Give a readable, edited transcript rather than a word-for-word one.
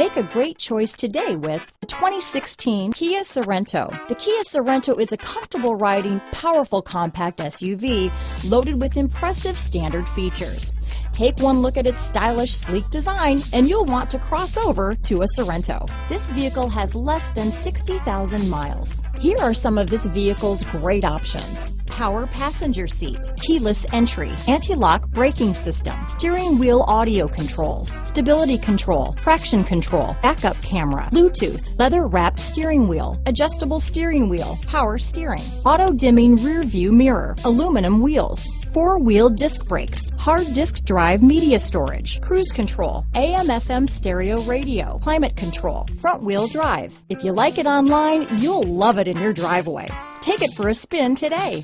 Make a great choice today with the 2016 Kia Sorento. The Kia Sorento is a comfortable riding, powerful compact SUV loaded with impressive standard features. Take one look at its stylish, sleek design and you'll want to cross over to a Sorento. This vehicle has less than 60,000 miles. Here are some of this vehicle's great options: power passenger seat, keyless entry, anti-lock braking system, steering wheel audio controls, stability control, traction control, backup camera, Bluetooth, leather-wrapped steering wheel, adjustable steering wheel, power steering, auto-dimming rear view mirror, aluminum wheels, four-wheel disc brakes, hard disk drive media storage, cruise control, AM/FM stereo radio, climate control, front-wheel drive. If you like it online, you'll love it in your driveway. Take it for a spin today.